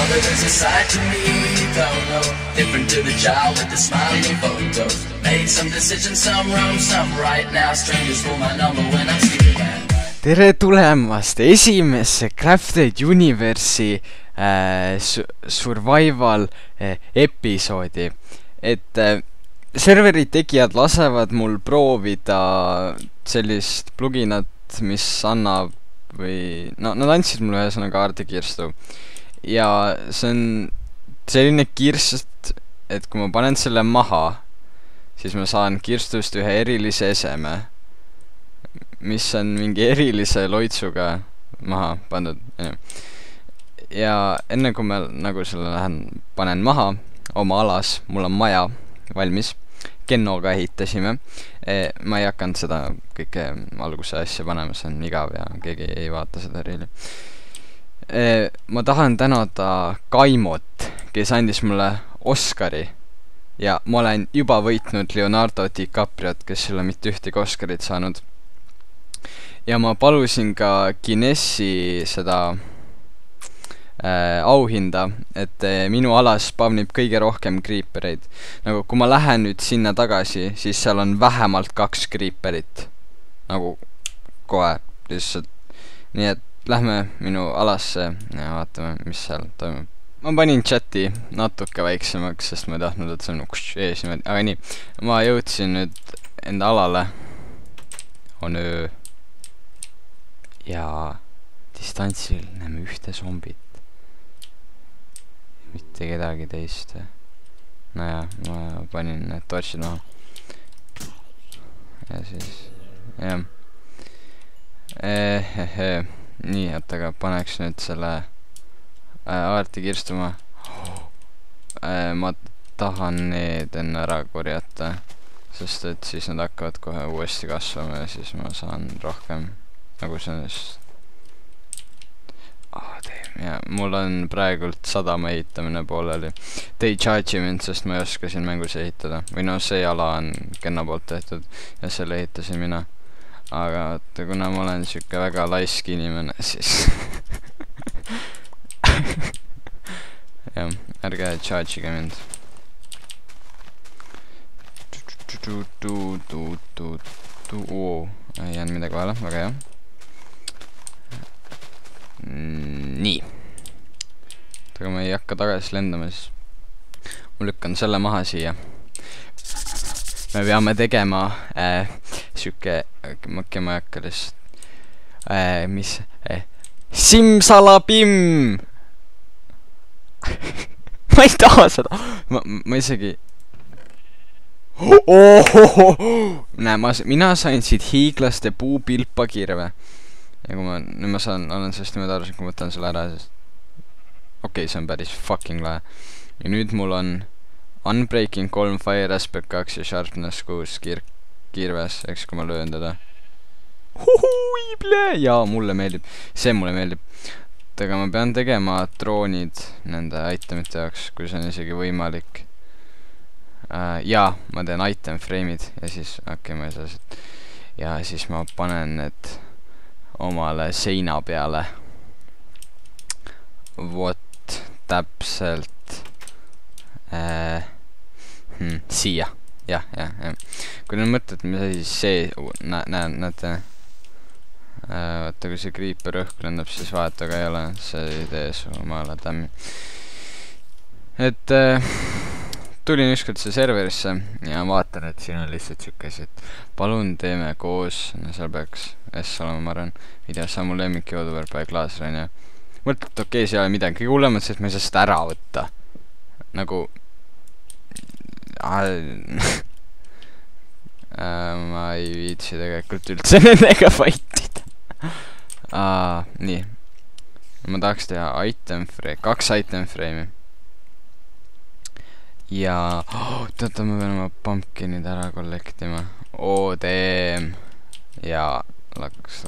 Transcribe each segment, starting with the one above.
mother is a sight to me, don't know. Different to the child with the smiling photos. Made some decisions, some wrong, some right. Now strangers call my number when I'm sleeping at night. Tere tulemast esimesse Crafted Universe'i survival episoodi. Et serveri tegijad lasevad mul proovida sellist pluginat, mis annab või no nad andsid mulle ühesõnaga kaardikirstu. Ja see on selline kirst, et kui ma panen selle maha, siis ma saan kirstust ühe erilise eseme, mis on mingi erilise loitsuga maha pandud. Ja enne kui ma nagu selle panen maha oma alas, mul on maja valmis, Kennoga ehitasime. Ma ei hakanud seda kõike alguse asja panema, see on igav ja keegi ei vaata seda reili. Ma tahan tänada Kaimot, kes andis mulle Oscari ja ma olen juba võitnud Leonardo DiCapriot, kes ei ole mitte ühtegi Oscarit saanud. Ja ma palusin ka Guinessi seda auhinda, et minu alas spawnib kõige rohkem creepereid. Nagu kui ma lähen nüüd sinna tagasi, siis seal on vähemalt 2 creeperit. Nagu kohe lihtsalt. Nii et lähme minu alasse ja vaatame, mis seal toimub. Ma panin chati natuke väiksemaks, sest ma ei tahtnud, et see on ees niimoodi. Aga nii, ma jõudsin nüüd enda alale. On öö. Ja distantsil näeme ühte zombit. Mitte kedagi teist. Naja, ma panin need torchid maha. Ja siis jah. Nii, et aga paneks nüüd selle aarti kirstuma. Ma tahan need enne ära korjata, sest et siis nad hakkavad kohe uuesti kasvama ja siis ma saan rohkem nagu sellest. Ja mul on praegult 100 ehitamine pooleli. Te ei charge mind, sest ma ei oska siin mängus ehitada. Või no see ala on Kenna poolt tehtud ja selle ehitasin mina. Aga kuna ma olen siuke väga laisk inimene, siis jah, ärge charge'ige mind. Ei jäänud midagi vahele, väga hea. Nii. Aga ma ei hakka tagasi lendama, siis ma lükkan selle maha siia. Me peame tegema siuke, ma ei hakka lihtsalt mis Simsalabim! Ma ei taha seda. Ma isegi Näe, mina sain siit hiiglaste puupilpakirve. Ja kui nüüd ma olen sellest niimoodi aru, kui ma võtan selle ära, sest okei, see on päris fucking lahe. Ja nüüd mul on Unbreaking 3, Fire Aspect 2 ja Sharpness 6 kiirves, eks kui ma löön teda. Jaa, mulle meeldib. See mulle meeldib. Aga ma pean tegema droonid nende itemite jaoks, kui see on isegi võimalik. Jaa, ma teen item frame'id ja siis, okei, ma ei saa siit. Ja siis ma panen need omale seina peale. Vot täpselt siia. Jah. Kui nüüd mõtled, mis siis see näete vaata, kui see creeper õhku lendab, siis vahet aga ei ole. See ei tee su maale tämmi. Et tulin ükskord see serverisse ja vaatan, et siin on lihtsalt siukesed. Palun teeme koos, seal peaks olema, ma arvan, videos on mu lemmik jooduver by Glassrain ja mõtled, okei, see ei ole midagi. Kõige hullemad, sest ma ei saa seda ära võtta. Nagu ma ei viitsi tegelikult üldse nendega fightida. Nii. Ma tahaks teha item frame, 2 item frame'i. Ja tõtta ma pean oma pumpkinid ära kollektima. ODM. Ja laks.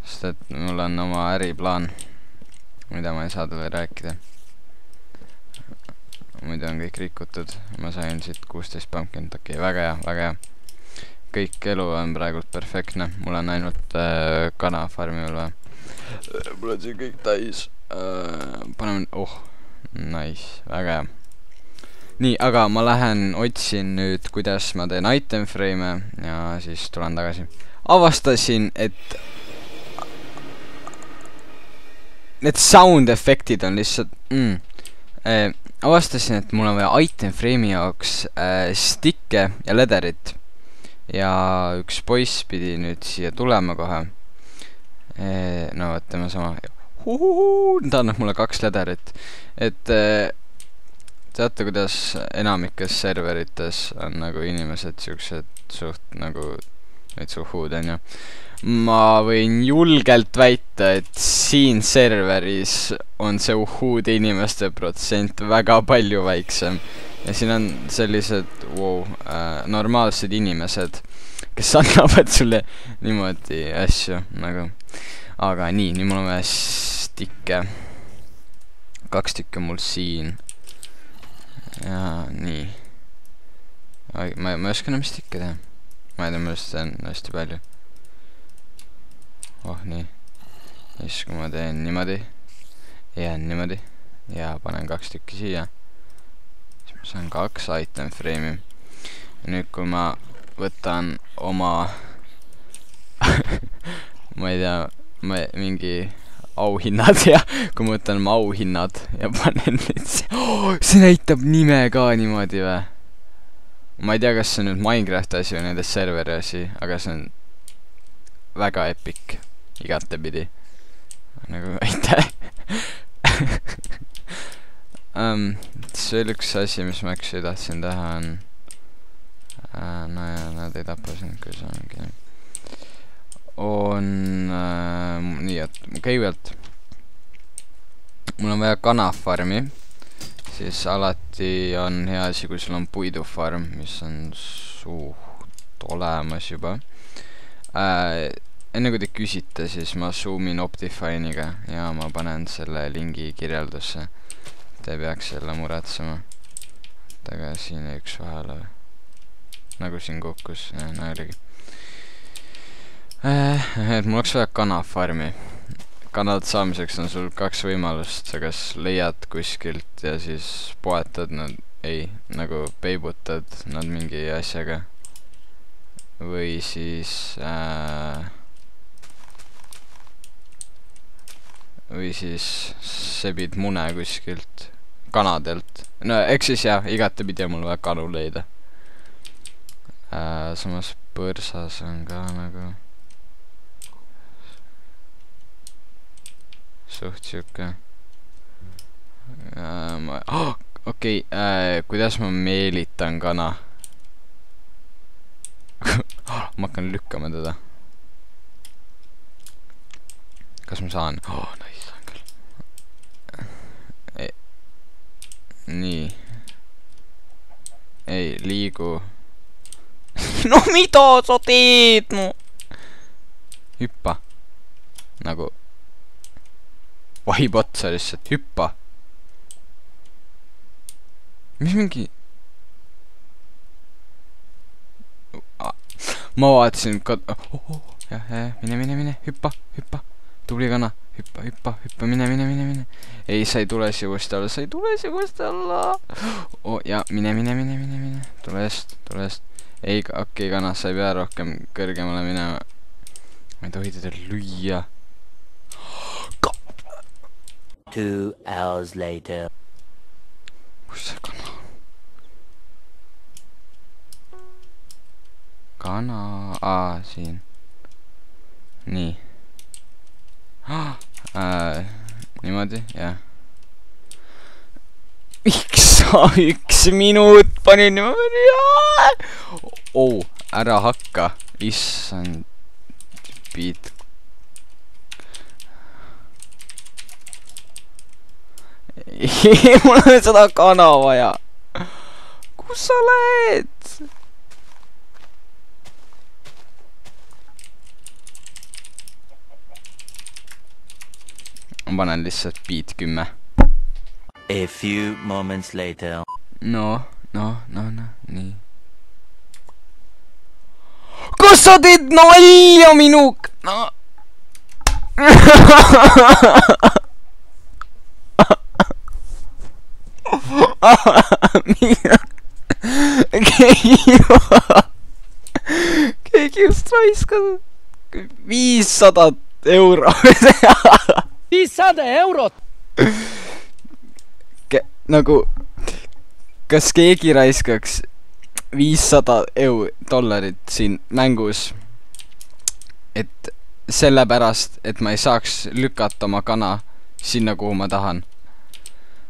Sest et mul on oma äriplaan, mida ma ei saa teile rääkida. Muidu on kõik rikutud. Ma sain siit 16 pumpkinit, okei, väga hea. Kõik elu on praegult perfektne. Mul on ainult kana farmi veel vaja. mul on siin kõik täis. Paneme, nice, väga hea. Nii, aga ma lähen otsin nüüd, kuidas ma teen item frame'e ja siis tulen tagasi. Avastasin, et need sound efektid on lihtsalt avastasin, et mul on vaja item frame'i jaoks stikke ja lederit. Ja üks poiss pidi nüüd siia tulema kohe. No võtame sama. Ta annab mulle 2 lederit. Et teate, kuidas enamikes serverites on nagu inimesed siuksed suht nagu neid suhud, on ju. Ma võin julgelt väita, et siin serveris on see uhuude inimeste protsent väga palju väiksem. Ja siin on sellised normaalsed inimesed, kes annavad sulle niimoodi asju nagu. Aga nii, nüüd mul on vaja stikke. 2 tükki mul siin. Ja nii. Ma ei oska enam stikke teha. Ma ei tea, ma just teen hästi palju. Nii. Siis kui ma teen niimoodi. Ja niimoodi. Ja panen 2 tükki siia. Siis ma saan 2 item frame'i. Ja nüüd kui ma võtan oma ma ei tea, mingi auhinnad ja kui ma võtan oma auhinnad ja panen nüüd see näitab nime ka niimoodi või? Ma ei tea, kas see on nüüd Minecrafti asi või nende serveri asi, aga see on väga epic igatepidi. Nagu aitäh. Siis veel üks asi, mis ma äkki tahtsin teha on no ja nad ei tapa sind, kui see ongi nii, et kõigepealt mul on vaja kanafarmi, siis alati on hea asi, kui sul on puidufarm, mis on suht olemas juba. Enne kui te küsite, siis ma zoomin Optifine'iga ja ma panen selle lingi kirjeldusse. Te peaks selle muretsema. Aga siin üks vahele nagu siin kukkus, no oligi. Et mul oleks vaja kanafarmi. Kanad saamiseks on sul 2 võimalust, sa kas leiad kuskilt ja siis poetad nad, nagu peibutad nad mingi asjaga. Või siis sebid mune kuskilt kanadelt. No eks siis jah, igatepidi on mul vaja kanu leida. Samas põrsas on ka nagu suht siuke. Okei, kuidas ma meelitan kana? Ma hakkan lükkama teda. Kas ma saan? Nice, saan küll. Nii. Ei, liigu. No mida sa teed, no? Hüppa. Nagu vahib otsa lihtsalt, hüppa. Mis mingi... Ma vaatasin mine, hüppa. Tubli kana, hüppa, mine. Ei, sa ei tule siuust alla, ja mine. Tule eest. Ei, okei, kana, sa ei pea rohkem kõrgemale minema. Ma ei tohi teda lüüa. 2 hours later. Kus see kana on? Kana, siin. Nii. Niimoodi, jah. Miks sa 1 minut panin niimoodi? Ära hakka. Issand. Piit. Mul on seda kana vaja. Kus sa lähed? Ma panen lihtsalt beat 10. A few moments later. No, nii. Kus sa teed nalja minuga? No. keegi just raiskas 500 euro. 500 eurot! Nagu, kas keegi raiskaks 500 dollarit siin mängus, et sellepärast, et ma ei saaks lükata oma kana sinna, kuhu ma tahan?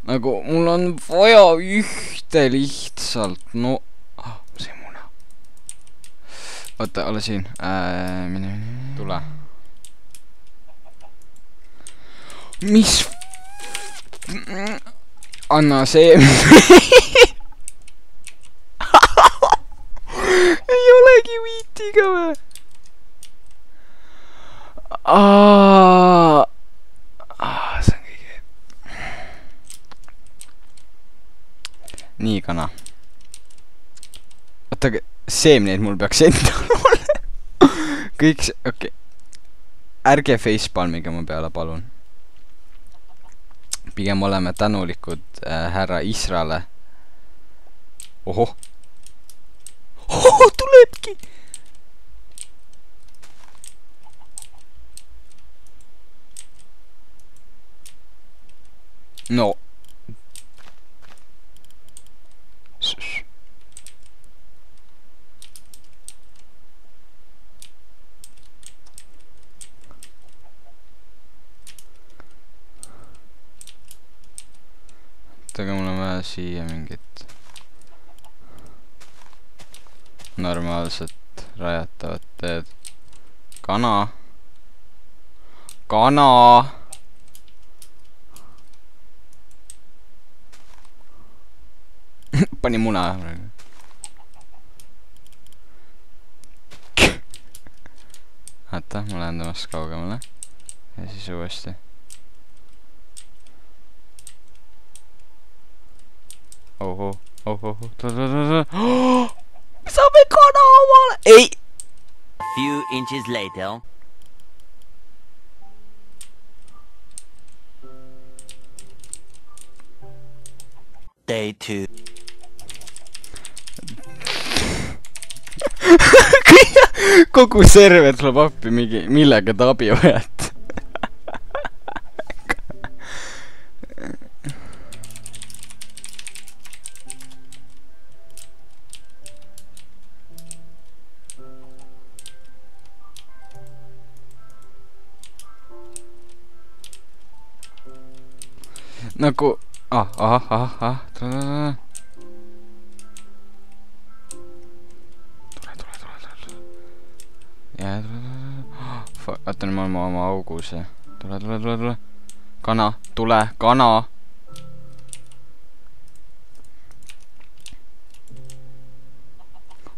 Nagu, mul on vaja ühte lihtsalt, no... see muna. Oota, ole siin. Mine. Tule. Mis? Anna see. Ei olegi viitiga või? See on kõige. Nii, kana. Oota, seemneid mul peaks endal olema. Kõik see, okei. Ärge facepalmige mu peale, palun. Pigem oleme tänulikud härra Israle. Ohoh. Ohoh, tulebki! No. Aga mul on vaja siia mingit normaalset rajatavat teed. Kana. Kana. Pani muna. Oota, ma lähen temast kaugemale. Ja siis uuesti. Oho. Me saame kana omale! Ei! A few inches later. Day 2. Kogu server tuleb appi millega ta abi vajad. Nagu... Ahah. Tule. Jää, tule. Oota, nüüd ma olen oma augus. Tule. Kana, tule, kana.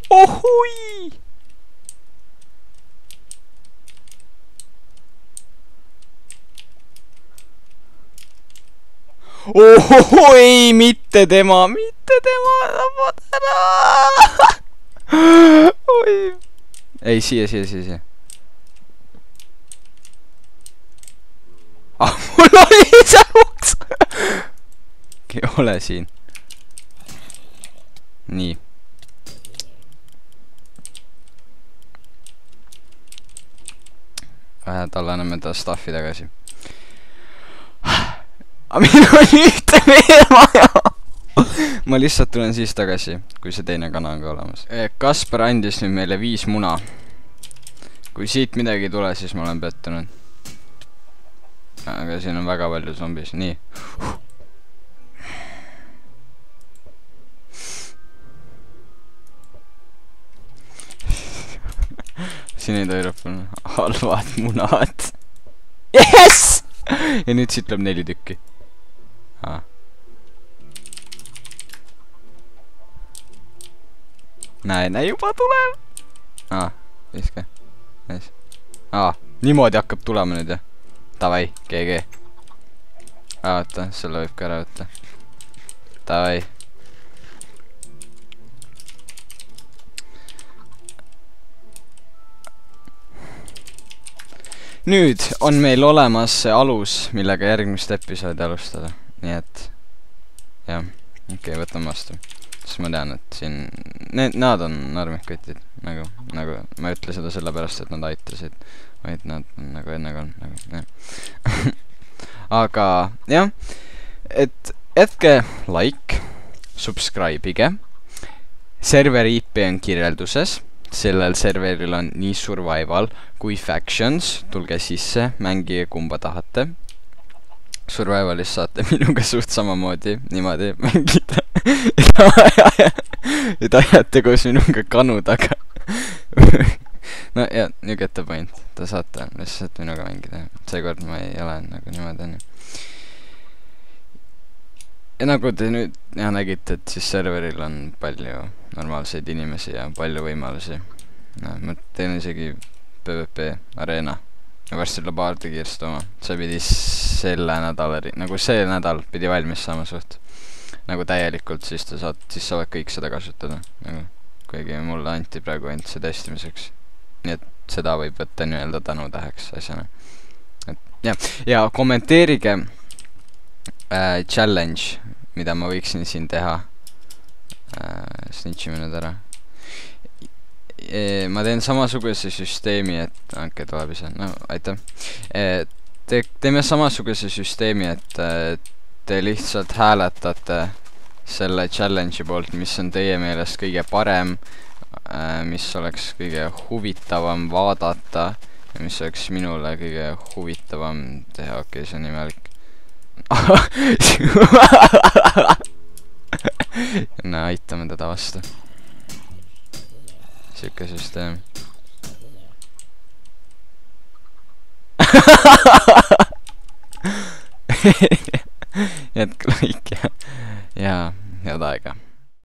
Ohui! Ohoho, ei, mitte tema, tapad ära. Oi. Ei, siia. Mul oli säruks. Ole siin. Nii. Tallaneme ta staffi tagasi. Aga meil on ühte veel vaja. Ma lihtsalt tulen siis tagasi, kui see teine kana on ka olemas. Kaspar andis nüüd meile 5 muna. Kui siit midagi ei tule, siis ma olen pettunud. Aga siin on väga palju zombis. Nii. Siin ei toirup halvad munad. Yes! Ja nüüd siit tuleb 4 tükki. Näe, juba tuleb. Viske. Niimoodi hakkab tulema nüüd, jah. Tavai, GG. Oota, selle võib ka ära võtta. Tavai. nüüd on meil olemas see alus, millega järgmist episoodi alustada. Nii et jah, okei, võtame vastu. Sest ma tean, et siin nad on normikotid. Nagu ma ei ütle seda sellepärast, et nad aitasid, vaid nad on nagu ennega on nagu, jah. Aga jah, et jätke like, subscribe'ige. Serveri IP on kirjelduses. Sellel serveril on nii survival kui factions. Tulge sisse, mängige kumba tahate. Survivalis saate minuga suht samamoodi niimoodi mängida. Ja ta jääte koos minuga kanu taga. No ja, you get the point. Ta saate lihtsalt minuga mängida. Seekord ma ei ole nagu niimoodi. Ja nagu te nüüd nägite, et siis serveril on palju normaalseid inimesi ja palju võimalusi. No, ma teen isegi PvP areena. Ja varsti tuleb Aarde kirstuma. See pidi selle nädal, nagu see nädal pidi valmis saama suht. Nagu täielikult, siis saavad kõik seda kasutada. Nagu, kuigi mulle anti praegu ainult see testimiseks. Nii et seda võib võtta nii-öelda tänutäheks asjana. Ja kommenteerige challenge, mida ma võiksin siin teha. Snitchime nüüd ära. Ma teen samasuguse süsteemi, et anke tuleb ise, no aitäh. Teeme samasuguse süsteemi, et te lihtsalt hääletate selle challenge'i poolt, mis on teie meelest kõige parem, mis oleks kõige huvitavam vaadata ja mis oleks minule kõige huvitavam teha. Okei, see on imelik. No, aitame teda vastu. Siuke süsteem. Jätke like ja head aega.